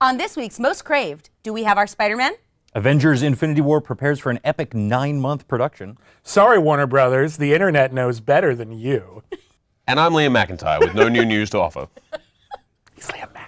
On this week's Most Craved, do we have our Spider-Man? Avengers Infinity War prepares for an epic 9-month production. Sorry, Warner Brothers, the internet knows better than you. And I'm Liam McInTyre with no new news to offer. He's Liam McIntyre.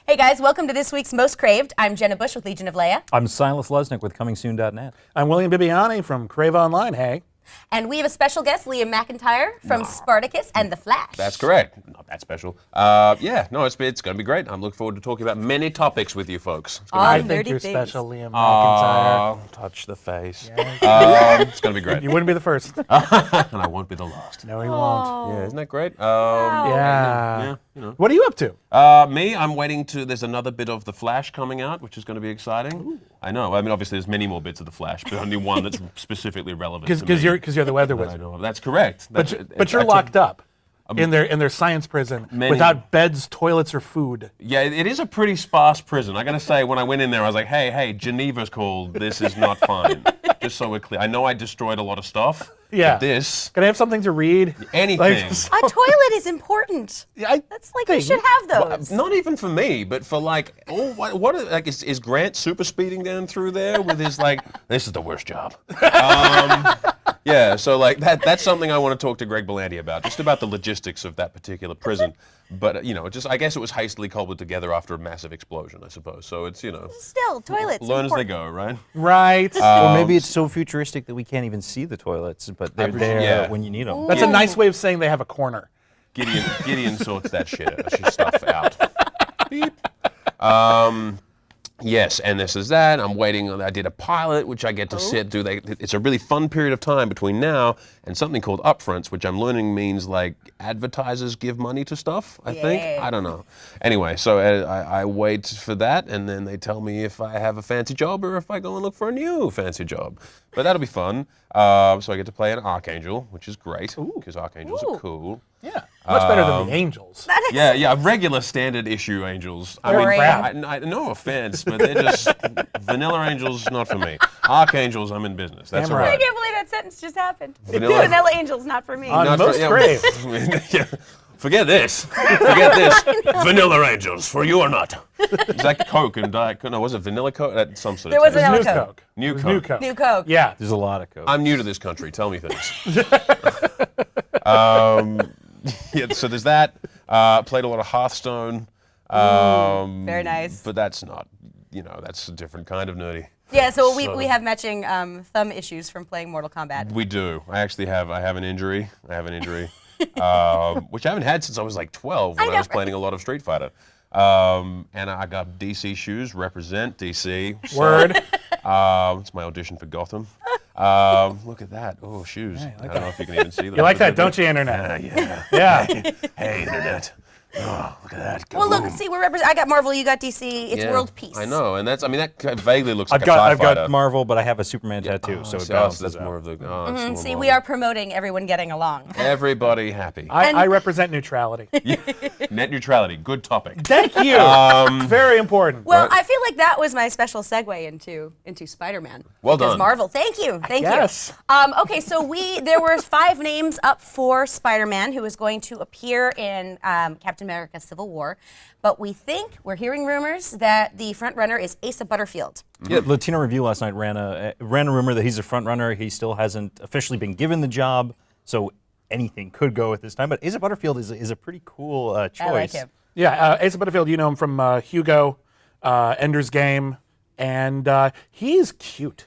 Hey guys, welcome to this week's Most Craved. I'm Jenna Busch with Legion of Leia. I'm Silas Lesnick with ComingSoon.net. I'm William Bibbiani from CraveOnline, hey. And we have a special guest, Liam McInTyre from Spartacus and The Flash. That's correct. Not that special. It's going to be great. I'm looking forward to talking about many topics with you folks. I Nerdy think you're things. special, Liam McIntyre. Touch the face. Yeah. It's going to be great. You wouldn't be the first. And I won't be the last. No, he won't. Yeah, isn't that great? Yeah. You know. What are you up to? Me, I'm waiting to, there's another bit of The Flash coming out, which is going to be exciting. Ooh. I know. I mean, obviously, there's many more bits of The Flash, but only one that's specifically relevant to me. Because you're the weather I wizard. know. That's correct. But you're locked up in their science prison without beds, toilets, or food. Yeah, it is a pretty sparse prison. I got to say, when I went in there, I was like, hey, Geneva's called. This is not fine. Just so we're clear. I know I destroyed a lot of stuff. Yeah. But this, Can I have something to read? anything. A toilet is important. That's like, you should have those. Not even for me, but for like, is Grant super speeding down through there with his like, this is the worst job. Yeah, so like that's something I want to talk to Greg Berlanti about, just about the logistics of that particular prison. But I guess it was hastily cobbled together after a massive explosion, I suppose. So it's Still, toilets. learn as they important. go, right? Right. Or maybe it's so futuristic that we can't even see the toilets, but they're there when you need them. That's a nice way of saying they have a corner. Gideon sorts that stuff out. Beep. Yes, and this is that. I'm waiting. I did a pilot, which I get to sit do. It's a really fun period of time between now and something called upfronts, which I'm learning means like advertisers give money to stuff. I think. I don't know. Anyway, so I wait for that, and then they tell me if I have a fancy job or if I go and look for a new fancy job. But that'll be fun. So I get to play an Archangel, which is great because Archangels are cool. Yeah. Much better than the angels. Yeah, regular standard issue angels. No offense, but they're just vanilla angels, not for me. Archangels, I'm in business. That's all I right. can't believe that sentence just happened. Vanilla Angels, not for me. On Most Craved. Forget this. Forget this. Vanilla angels, for you or not. Is that Coke and Diet Coke? No, was it Vanilla Coke? That's some sort of. There was taste. vanilla New Coke. Coke. New It was Coke. New Coke. New Coke. Yeah. There's a lot of code. I'm new to this country. Tell me things. So there's that. Played a lot of Hearthstone. Very nice. But that's not, that's a different kind of nerdy. Yeah, so we have matching thumb issues from playing Mortal Kombat. We do. I have an injury. Which I haven't had since I was like 12 when I was playing a lot of Street Fighter. And I got DC shoes, represent DC. So, Word. It's my audition for Gotham. Look at that. Oh, shoes. I don't know if you can even see them. You like that, don't you, Internet? Yeah. Yeah. Hey, Internet. Oh, look at that. Well, look, see, I got Marvel, you got DC. It's world peace. I know, and that vaguely looks like I've a TIE fighter. got Marvel, but I have a Superman tattoo, so it balances that's out. more of the. See, we are promoting everyone getting along. Everybody happy. I represent neutrality. Net neutrality, good topic. Thank you. Very important. Well, I feel like that was my special segue into Spider-Man. Well because done. Marvel, thank you. Yes. Okay, so there were 5 names up for Spider-Man who is going to appear in Captain America: Civil War, but we're hearing rumors that the front runner is Asa Butterfield. Yeah, Latino Review last night ran a rumor that he's a front runner. He still hasn't officially been given the job, so anything could go at this time. But Asa Butterfield is a pretty cool choice. I like him. Yeah, Asa Butterfield, you know him from Hugo, Ender's Game, and he's cute.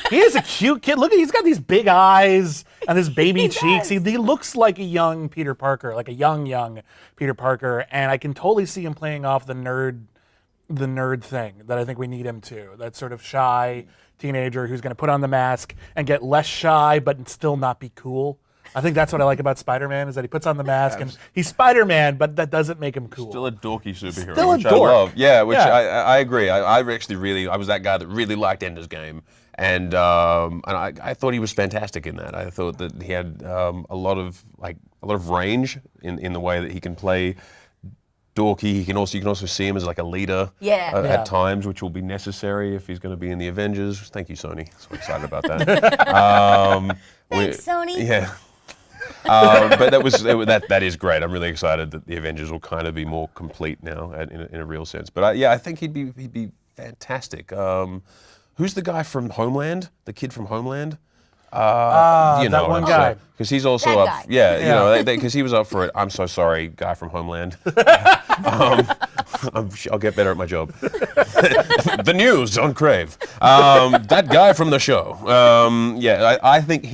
He is a cute kid. Look, he's got these big eyes and his baby cheeks. He looks like a young Peter Parker, like a young Peter Parker, and I can totally see him playing off the nerd thing that I think we need him to. That sort of shy teenager who's going to put on the mask and get less shy but still not be cool. I think that's what I like about Spider-Man is that he puts on the mask and he's Spider-Man, but that doesn't make him cool. Still a dorky superhero, Still a which dork. I love. Yeah, which Yeah. I agree. I was that guy that really liked Ender's Game, and I thought he was fantastic in that. I thought that he had a lot of range in the way that he can play dorky. You can also see him as like a leader Yeah. at times, which will be necessary if he's going to be in the Avengers. Thank you, Sony. So excited about that. Thanks, Sony. Yeah. But that is great. I'm really excited that the Avengers will kind of be more complete now in a real sense. But I think he'd be fantastic. Who's the guy from Homeland? The kid from Homeland? That one guy. Because he's also That up. guy. Yeah, you know, because he was up for it. I'm so sorry, guy from Homeland. I'll get better at my job. The news on Crave. That guy from the show. I think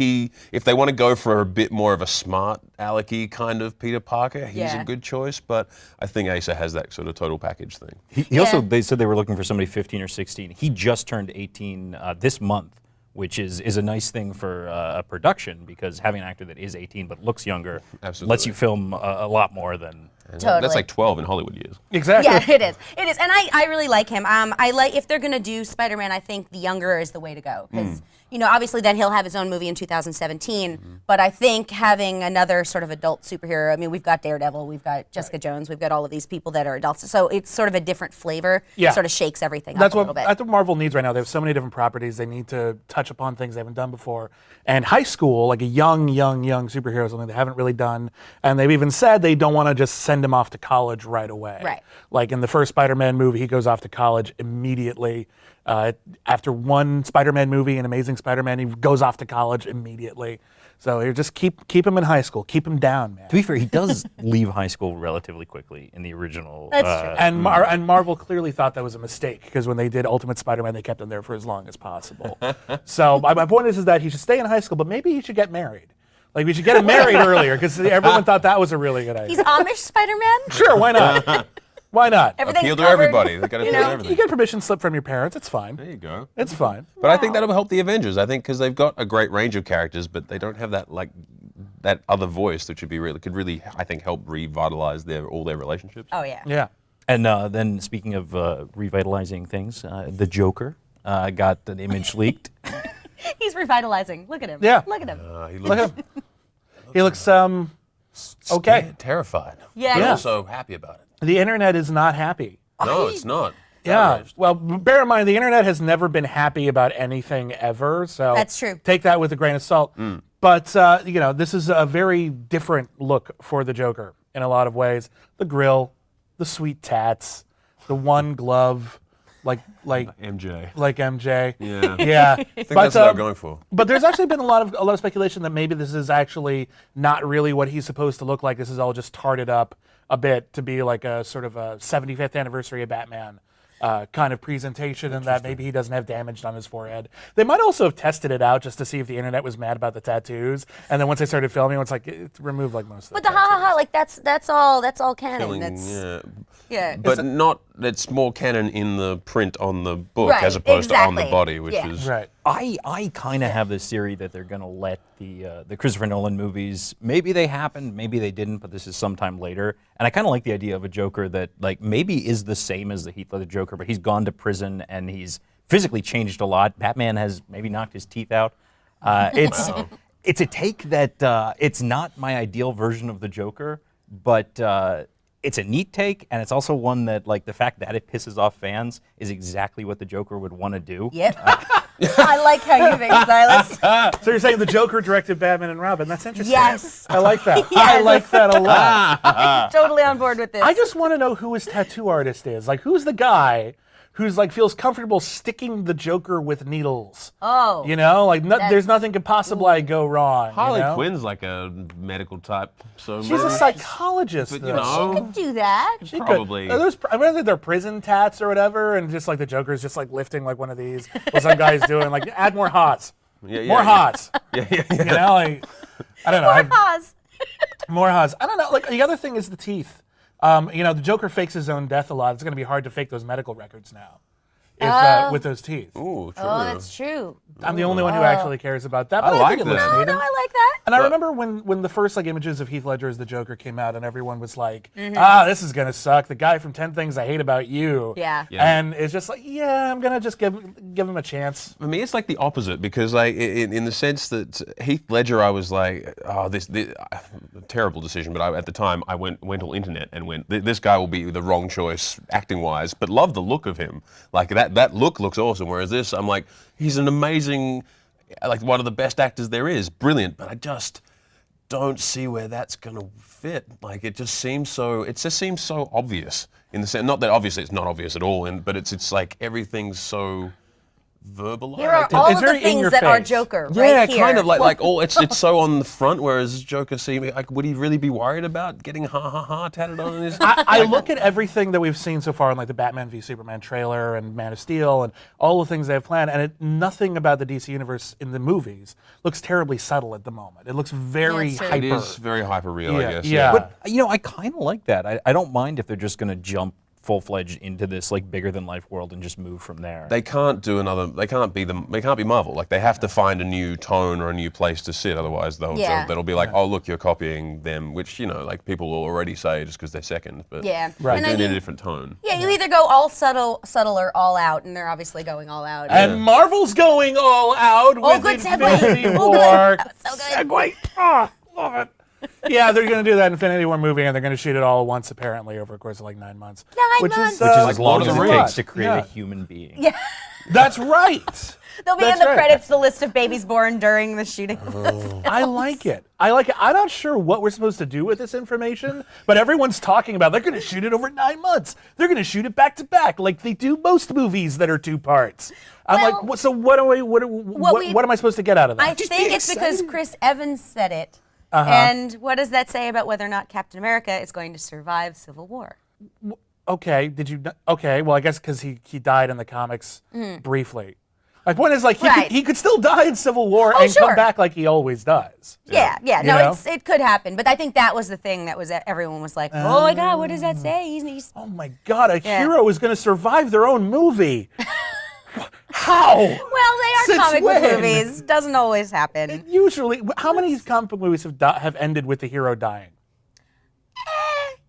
if they want to go for a bit more of a smart alecky kind of Peter Parker, he's a good choice. But I think Asa has that sort of total package thing. He also, they said they were looking for somebody 15 or 16. He just turned 18 this month, which is a nice thing for a production, because having an actor that is 18 but looks younger lets you film a lot more than... Totally. That's like 12 in Hollywood years. Exactly. Yeah, it is. It is, and I really like him. I like, if they're gonna do Spider-Man, I think the younger is the way to go, because obviously then he'll have his own movie in 2017. But I think having another sort of adult superhero. I mean, we've got Daredevil, we've got Jessica Jones, we've got all of these people that are adults. So it's sort of a different flavor. Yeah. It sort of shakes everything That's up a little bit. That's what Marvel needs right now. They have so many different properties. They need to touch upon things they haven't done before. And high school, like a young superhero, is something they haven't really done. And they've even said they don't want to just send him off to college right away. Right. Like in the first Spider-Man movie, he goes off to college immediately. After one Spider-Man movie, An Amazing Spider-Man, he goes off to college immediately. So you just keep him in high school. Keep him down, man. To be fair, he does leave high school relatively quickly in the original. That's true. And Marvel clearly thought that was a mistake, because when they did Ultimate Spider-Man, they kept him there for as long as possible. So my point is that he should stay in high school, but maybe he should get married. Like, we should get him married earlier, because everyone thought that was a really good idea. He's Amish Spider-Man. Sure, why not? Why not? Everything's Appeal to covered. everybody. They got to appeal to You everything. get a permission slip from your parents. It's fine. There you go. It's fine. But I think that'll help the Avengers. I think because they've got a great range of characters, but they don't have that other voice that could really I think help revitalize all their relationships. Oh yeah. Yeah. And then, speaking of revitalizing things, the Joker got an image leaked. He's revitalizing. Look at him. Yeah. Look at him. He Look looks at him. He looks okay. terrified. Yeah. But Yeah. also happy about it. The internet is not happy. No, it's not. Yeah. Outraged. Well, bear in mind, the internet has never been happy about anything ever. So That's true. Take that with a grain of salt. But this is a very different look for the Joker in a lot of ways. The grill, the sweet tats, the one glove, like MJ. MJ. Yeah. Yeah. I think that's what I'm going for. But there's actually been a lot of speculation that maybe this is actually not really what he's supposed to look like. This is all just tarted up a bit to be like a sort of a 75th anniversary of Batman kind of presentation, and that maybe he doesn't have damage on his forehead. They might also have tested it out just to see if the internet was mad about the tattoos, and then once they started filming, it's like it removed like most of But the the ha ha ha, like that's all canon. Killing, That's yeah. yeah. But not, it's more canon in the print on the book Right, as opposed to on the exactly. body, which Yeah. is... Right. I kind of have this theory that they're going to let the Christopher Nolan movies, maybe they happened, maybe they didn't, but this is sometime later. And I kind of like the idea of a Joker that like maybe is the same as the Heath Ledger Joker, but he's gone to prison and he's physically changed a lot. Batman has maybe knocked his teeth out. It's a take that it's not my ideal version of the Joker, but it's a neat take, and it's also one that, like, the fact that it pisses off fans is exactly what the Joker would want to do. Yep. I like how you think, Silas. So you're saying the Joker directed Batman and Robin? That's interesting. Yes. I like that. I Yes. like that a lot. Totally on board with this. I just want to know who his tattoo artist is. Like, who's the guy who's like feels comfortable sticking the Joker with needles? Oh. You know, like there's nothing could possibly go wrong. Harley you know? Quinn's like a medical type, so She's a psychologist, But, though. you know, She could do that. She could. probably. I whether they're prison tats or whatever, and just like the Joker's just like lifting like one of these, what some guy's doing, like add more hots, more hots. Yeah. You know, like I don't know, Pause. more hots. I don't know. Like the other thing is the teeth. The Joker fakes his own death a lot. It's going to be hard to fake those medical records now. if, with those teeth. Ooh, true. Oh, that's true. I'm the only one who actually cares about that. But I like think it looks that. Oh, neat. no, I like that. And I remember when the first images of Heath Ledger as the Joker came out, and everyone was like, this is gonna suck. The guy from 10 Things I Hate About You. Yeah. And it's just like, I'm gonna just give him a chance. I mean, it's like the opposite because, like, in the sense that Heath Ledger, I was like, oh, this terrible decision. But at the time, I went all internet and went, this guy will be the wrong choice acting wise, but love the look of him. Like that look looks awesome. Whereas this, I'm like, he's an amazing, like one of the best actors there is, brilliant. But I just don't see where that's gonna fit. Like it just seems so obvious in the sense, not that obviously it's not obvious at all, but it's like everything's so verbalized. Here are all It's of the very in things your that are face. Joker Yeah, right here. kind of like all it's so on the front, whereas Joker seemed like, would he really be worried about getting ha ha ha tatted on his? I look at everything that we've seen so far in like the Batman v Superman trailer and Man of Steel and all the things they have planned, and nothing about the DC universe in the movies looks terribly subtle at the moment. It looks very it's true. hyper. It is very hyper real, I guess. Yeah. But I kind of like that. I don't mind if they're just going to jump full-fledged into this like bigger than life world and just move from there. They can't do another. They can't be Marvel. Like they have to find a new tone or a new place to sit. Otherwise, they'll be like, oh look, you're copying them, which like people will already say just because they're second. But Yeah. Right. they And do I need a mean, different tone. yeah, you either go all subtle or all out, and they're obviously going all out. And Marvel's going all out with good segue. Infinity Oh, good. War. That was so good. Segue. Oh, love it. Yeah, they're going to do that Infinity War movie, and they're going to shoot it all at once, apparently, over a course of like 9 months. 9 months. Which is like as long Lord as of it the takes Rings. to create Yeah. a human being. Yeah. That's right. They'll be That's in the right. credits, the list of babies born during the shooting of the I like it. I'm not sure what we're supposed to do with this information, but everyone's talking about they're going to shoot it over 9 months. They're going to shoot it back to back, like they do most movies that are 2 parts. I'm Well, like, so what am I supposed to get out of that? I think it's because Chris Evans said it. And what does that say about whether or not Captain America is going to survive Civil War? Okay, okay, well, I guess because he died in the comics briefly. My point is, like, he could still die in Civil War and sure. come back like he always does. Yeah. You No, know? it could happen. But I think that was the thing that was everyone was like, oh my God, what does that say? He's Oh my God, a Yeah. hero is going to survive their own movie. How? Well, they are Since comic book when? movies. Doesn't always happen. Usually, how many comic book movies have ended with the hero dying?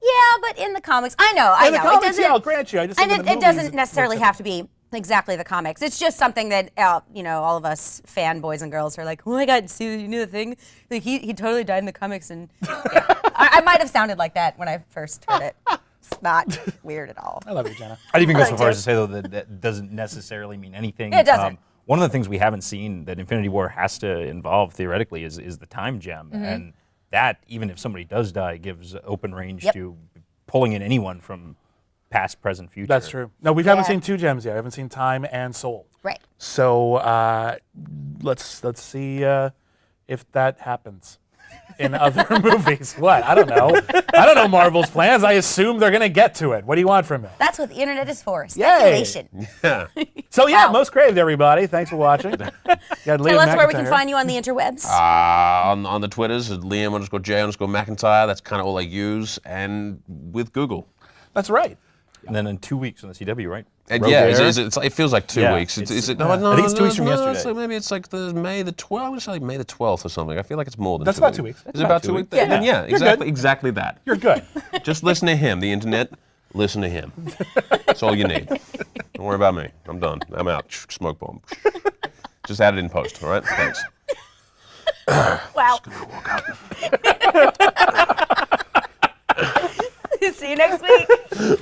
Yeah, but in the comics, I know. In the comics, yeah, I'll grant you. I just And think in the it doesn't movies, necessarily it's- have to be exactly the comics. It's just something that all of us fanboys and girls are like, oh my God, see, you knew the thing? Like he totally died in the comics, and yeah. I might have sounded like that when I first heard it. It's not weird at all. I love you, Jenna. I'd even go so like far to. as to say though that that doesn't necessarily mean anything. It doesn't. One of the things we haven't seen that Infinity War has to involve theoretically is the time gem, and that even if somebody does die, gives open range Yep. to pulling in anyone from past, present, future. That's true. No, we haven't Yeah. seen 2 gems yet. I haven't seen Time and Soul. Right. So let's see if that happens in other movies. What? I don't know. I don't know Marvel's plans. I assume they're going to get to it. What do you want from me? That's what the internet is for. Speculation. So yeah, Wow. most craved, everybody. Thanks for watching. Tell us where we can find you on the interwebs. On the Twitters, at Liam_J_McIntyre. That's kind of all I use, and with Google. That's right. And then in 2 weeks on the CW, right? And Rogue yeah, Air. it feels like 2 Yeah, weeks. it's- Is it? yeah. No, I think it's 2 weeks from no, yesterday. it's like maybe it's like the May the 12th. I'm gonna say like May the 12th or something. I feel like it's more than. That's 2 about 2 weeks. Is it about 2 weeks? Then yeah, You're exactly, good. exactly that. You're good. Just listen to him. The internet, listen to him. That's all you need. Don't worry about me. I'm done. I'm out. Smoke bomb. Just add it in post. All right. Thanks. Wow. See you next week.